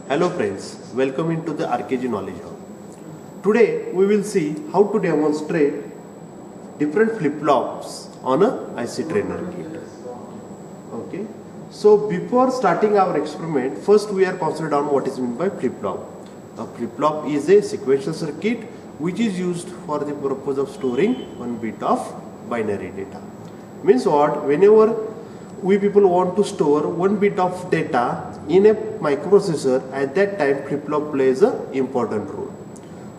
Hello friends, welcome into the RKG Knowledge Hub. Today we will see how to demonstrate different flip-flops on a IC trainer kit. Okay. So before starting our experiment, first we are considered on what is meant by flip-flop. A flip-flop is a sequential circuit which is used for the purpose of storing one bit of binary data. Means what? Whenever we people want to store one bit of data in a microprocessor, at that time flip-flop plays an important role.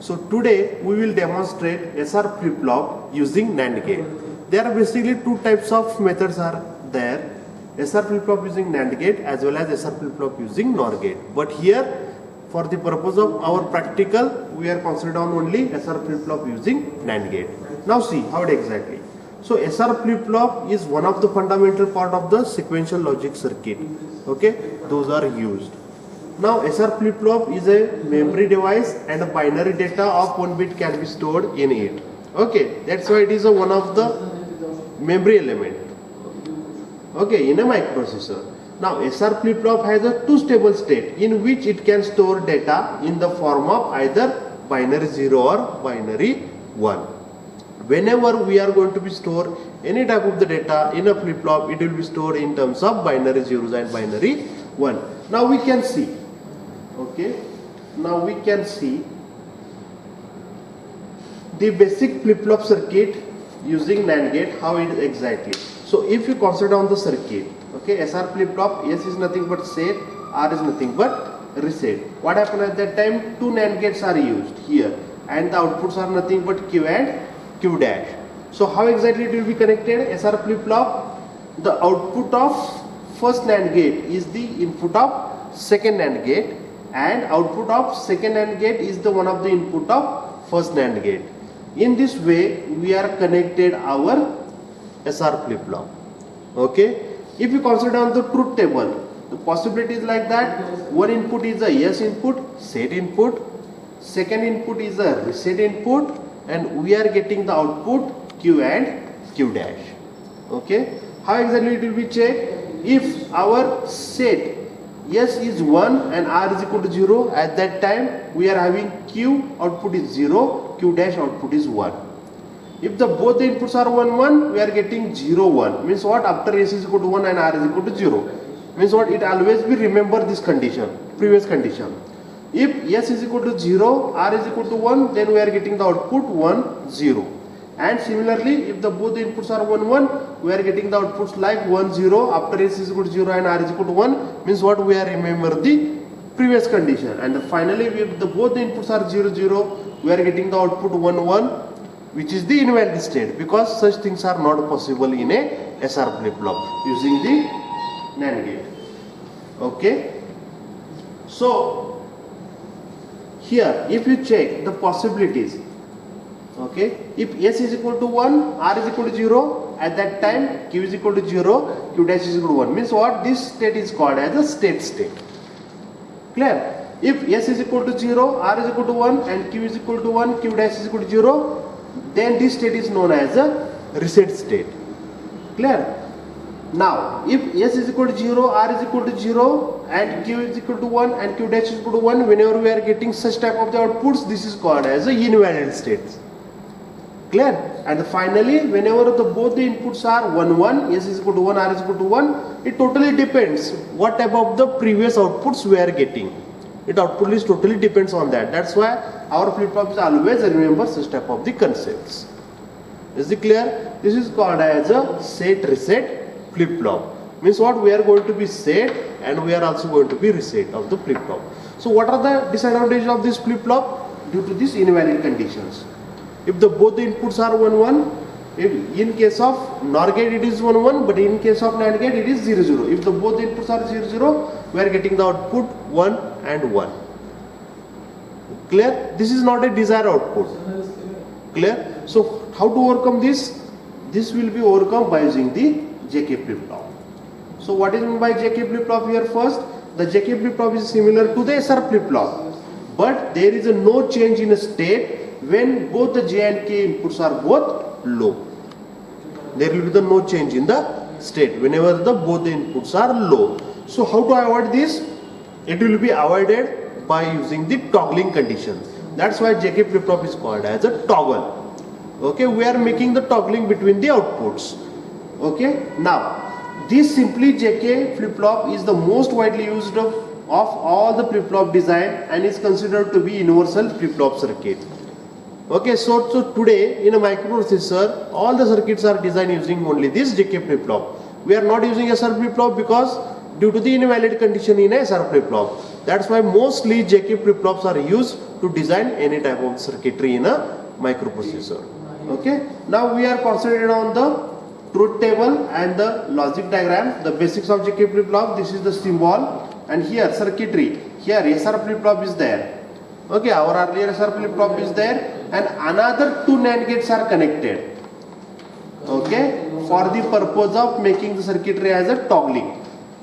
So today we will demonstrate SR flip-flop using NAND gate. There are basically two types of methods are there. SR flip-flop using NAND gate as well as SR flip-flop using NOR gate. But here for the purpose of our practical we are considered on only SR flip-flop using NAND gate. Now see how it exactly. So SR flip-flop is one of the fundamental part of the sequential logic circuit. Okay, those are used. Now SR flip-flop is a memory device and a binary data of one bit can be stored in it. Okay, that's why it is a one of the memory element. Okay, in a microprocessor. Now SR flip-flop has a two-stable state in which it can store data in the form of either binary 0 or binary 1. Whenever we are going to be store any type of the data in a flip-flop, it will be stored in terms of binary zeros and binary 1. Now we can see. Okay. Now we can see the basic flip-flop circuit using NAND gate, how it is exactly. So if you consider on the circuit, okay, SR flip-flop, S is nothing but set, R is nothing but reset. What happened at that time? Two NAND gates are used here and the outputs are nothing but Q and Q dash. So how exactly it will be connected? SR flip-flop, the output of first NAND gate is the input of second NAND gate and output of second NAND gate is the one of the input of first NAND gate. In this way we are connected our SR flip-flop. Okay. If you consider on the truth table, the possibility is like that. One input is a yes input, set input. Second input is a reset input. And we are getting the output Q and Q dash. Okay. How exactly it will be checked? If our set S is 1 and R is equal to 0, at that time we are having Q output is 0, Q dash output is 1. If the both the inputs are 1 1, we are getting 0 1. Means what? After S is equal to 1 and R is equal to 0. Means what? It always be remember this condition, previous condition. If S is equal to 0, R is equal to 1, then we are getting the output 1, 0. And similarly, if the both the inputs are 1, 1, we are getting the outputs like 1, 0. After S is equal to 0 and R is equal to 1, means what? We are remember the previous condition. And finally, if the both the inputs are 0, 0, we are getting the output 1, 1, which is the invalid state, because such things are not possible in a SR flip-flop using the NAND gate. Okay. So here, if you check the possibilities, okay, if S is equal to 1, R is equal to 0, at that time Q is equal to 0, Q dash is equal to 1. Means what? This state is called as a state. Clear? If S is equal to 0, R is equal to 1 and Q is equal to 1, Q dash is equal to 0, then this state is known as a reset state. Clear? Now, if S is equal to 0, R is equal to 0 and Q is equal to 1 and Q dash is equal to 1, whenever we are getting such type of the outputs, this is called as a invalid states. Clear? And finally, whenever both the inputs are 1, 1, S is equal to 1, R is equal to 1, it totally depends what type of the previous outputs we are getting. It output is totally depends on that. That's why our flip-flops always remember such type of the concepts. Is it clear? This is called as a set reset flip-flop. Means what? We are going to be set and we are also going to be reset of the flip-flop. So what are the disadvantages of this flip-flop? Due to these invalid conditions. If both the inputs are 1 1, if in case of NOR gate it is 1 1, but in case of NAND gate it is 0 0. If both the inputs are 0 0, we are getting the output 1 and 1. Clear? This is not a desired output. Clear? So how to overcome this? This will be overcome by using the JK flip-flop. So what is meant by JK flip-flop here? First, the JK flip-flop is similar to the SR flip-flop, but there is no change in a state when both the J and K inputs are both low. There will be no change in the state whenever both the inputs are low. So how to avoid this? it will be avoided by using the toggling conditions. That's why JK flip-flop is called as a toggle. Okay, we are making the toggling between the outputs. Okay, now this simply JK flip-flop is the most widely used of all the flip-flop design and is considered to be universal flip-flop circuit. Okay, so today in a microprocessor, all the circuits are designed using only this JK flip-flop. We are not using SR flip-flop because due to the invalid condition in SR flip-flop. That's why mostly JK flip-flops are used to design any type of circuitry in a microprocessor. Okay, now we are concentrated on the truth table and the logic diagram, the basics of JK flip-flop. This is the symbol, and here circuitry. Here SR flip-flop is there. Okay, our earlier SR flip-flop is there, and another two NAND gates are connected. Okay, for the purpose of making the circuitry as a toggling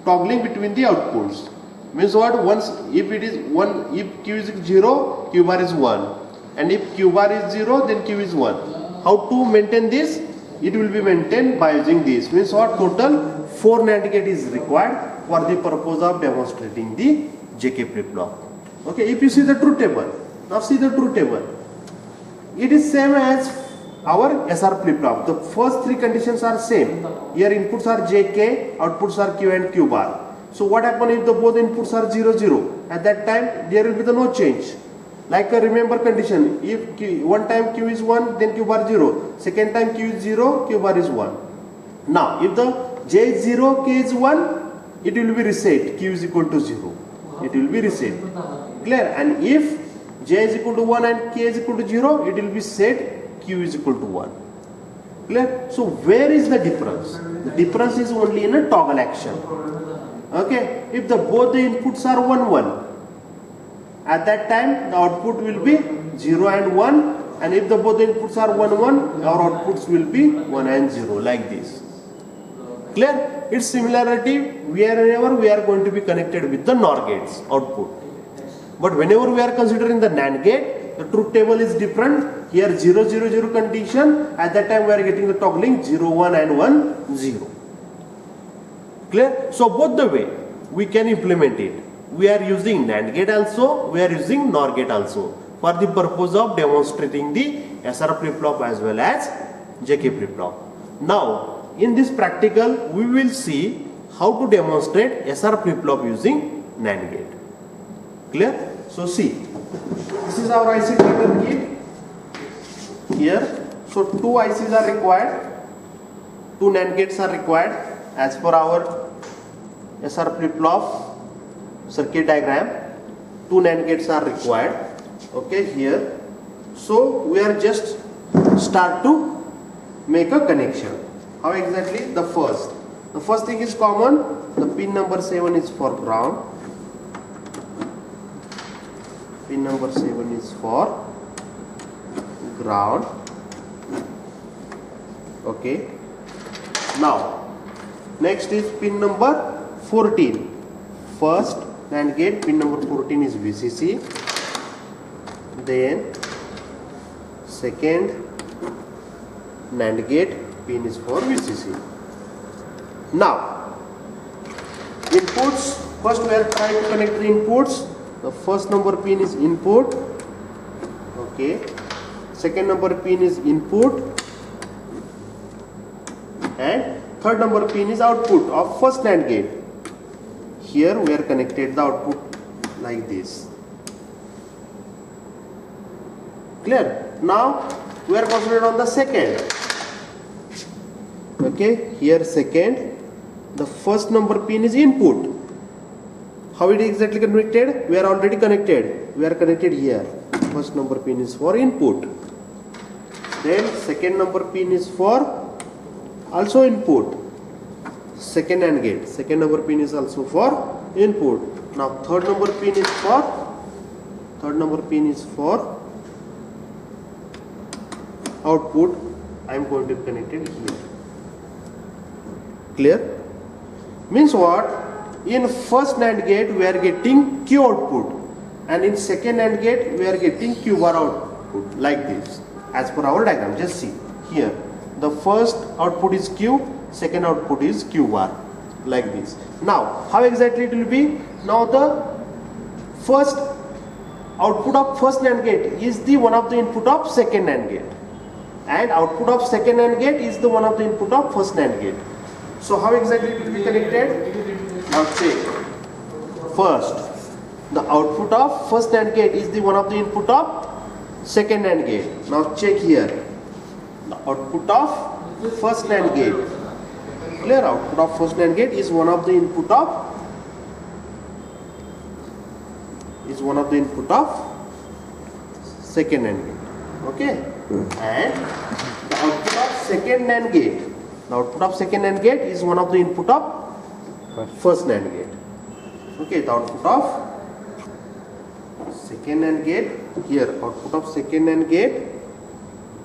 between the outputs. Means what? Once if it is 1, if Q is 0, Q bar is 1, and if Q bar is 0, then Q is 1. How to maintain this? It will be maintained by using this. Means what? Total 4 NAND gate is required for the purpose of demonstrating the JK flip-flop. Okay, if you see the truth table, now see the truth table. It is same as our SR flip-flop. The first three conditions are same. Here inputs are JK, outputs are Q and Q bar. So what happens if the both inputs are 0, 0? At that time there will be no change. Like a remember condition, if one time Q is 1, then Q bar 0. Second time Q is 0, Q bar is 1. Now if the J is 0, K is 1, it will be reset. Q is equal to 0. It will be reset. Clear? And if J is equal to 1 and K is equal to 0, it will be set Q is equal to 1. Clear? So where is the difference? The difference is only in a toggle action. Okay, if both the inputs are 1, 1, at that time the output will be 0 and 1, and if both the inputs are 1, 1, our outputs will be 1 and 0, like this. Clear? Its similarity wherever we are going to be connected with the NOR gates output. But whenever we are considering the NAND gate, the truth table is different. Here 0, 0, 0 condition, at that time we are getting the toggling 0, 1 and 1, 0. Clear? So both the way we can implement it. We are using NAND gate also, we are using NOR gate also for the purpose of demonstrating the SR flip-flop as well as JK flip-flop. Now in this practical we will see how to demonstrate SR flip-flop using NAND gate. Clear? So see, this is our IC trigger kit here. So two ICs are required, two NAND gates are required as per our SR flip-flop circuit diagram. Two NAND gates are required. Okay, here. So we are just start to make a connection. How exactly? The first thing is common. The pin number 7 is for ground. Pin number 7 is for ground. Okay. Now next is pin number 14. First NAND gate pin number 14 is VCC. Then second NAND gate pin is for VCC. Now inputs, first we are trying to connect the inputs. The first number pin is input. Okay. Second number pin is input, and third number pin is output of first NAND gate. Here we are connected the output like this. Clear? Now we are concentrated on the second. Okay, here second, the first number pin is input. How it is exactly connected? We are already connected. We are connected here. First number pin is for input. Then second number pin is for also input. Second AND gate. Second number pin is also for input. Now third number pin is for output. I am going to connect it here. Clear? Means what? In first NAND gate we are getting Q output, and in second NAND gate we are getting Q bar output like this as per our diagram. Just see here, the first output is Q, second output is Q bar like this. Now how exactly it will be? Now the first output of first NAND gate is the one of the input of second NAND gate, and output of second NAND gate is the one of the input of first NAND gate. So how exactly it will be connected? Now check. First, the output of first NAND gate is the one of the input of second NAND gate. Now check here. The output of first NAND gate. Clear? Output of first NAND gate is one of the input of second NAND gate. Okay? And the output of second NAND gate. The output of second NAND gate is one of the input of first NAND gate. Okay, the output of second NAND gate here. Output of second NAND gate.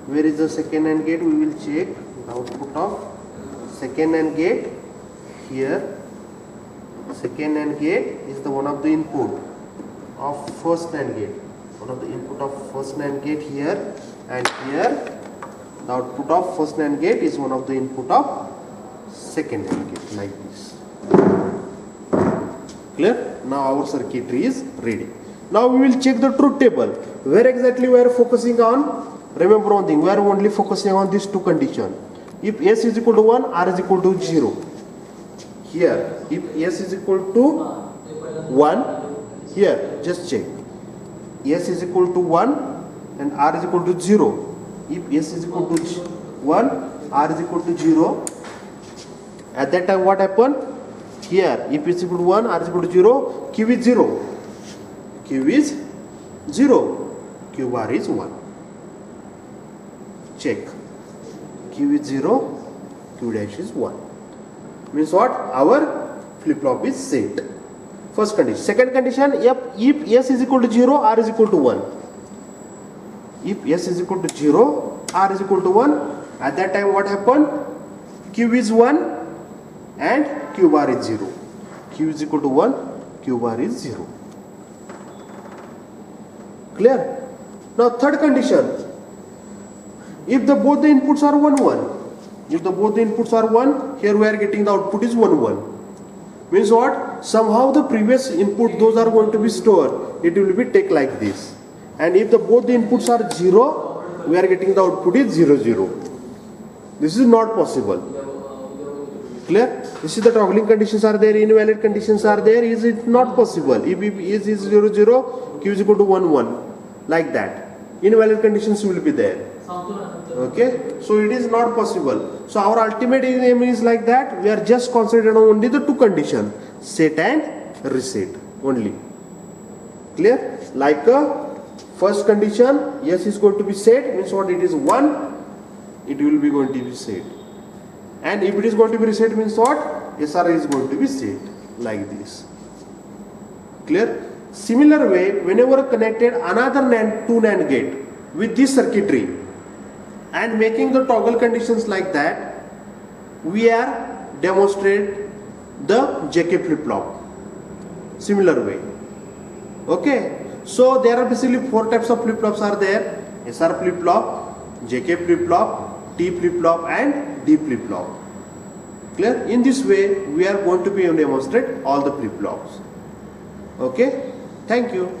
Where is the second NAND gate? We will check. The output of second NAND gate here. Second NAND gate is the one of the input of first NAND gate. One of the input of first NAND gate here, and here the output of first NAND gate is one of the input of second NAND gate, like this. Clear? Now our circuitry is ready. Now we will check the truth table. Where exactly we are focusing on? Remember one thing, we are only focusing on these two conditions. If S is equal to 1, R is equal to 0. Here, if S is equal to 1, here, just check. S is equal to 1 and R is equal to 0. If S is equal to 1, R is equal to 0. At that time what happened? Here, if S is equal to 1, R is equal to 0, Q is 0. Q is 0. Q bar is 1. Check. Q is 0, Q dash is 1. Means what? Our flip-flop is set. First condition. Second condition, if S is equal to 0, R is equal to 1. If S is equal to 0, R is equal to 1, at that time what happened? Q is 1 and Q bar is 0. Q is equal to 1, Q bar is 0. Clear? Now third condition. If both the inputs are 1, 1. If both the inputs are 1, here we are getting the output is 1, 1. Means what? Somehow the previous input, those are going to be stored. It will be take like this. And if both the inputs are 0, we are getting the output is 0, 0. This is not possible. Clear? This is the toggling conditions are there, invalid conditions are there. Is it not possible? If S is 0, 0, Q is equal to 1, 1. Like that. Invalid conditions will be there. Okay, so it is not possible. So our ultimate aim is like that. We are just concentrating on only the two conditions, set and reset only. Clear? Like first condition, yes is going to be set, means what? It is 1, it will be going to be set. And if it is going to be reset, means what? SR is going to be set like this. Clear? Similar way, whenever connected another two NAND gate with this circuitry and making the toggle conditions like that, we are demonstrate the JK flip-flop. Similar way. Okay. So there are basically 4 types of flip-flops are there. SR flip-flop, JK flip-flop, T flip-flop and D flip-flop. Clear? In this way, we are going to be demonstrate all the flip-flops. Okay. Thank you.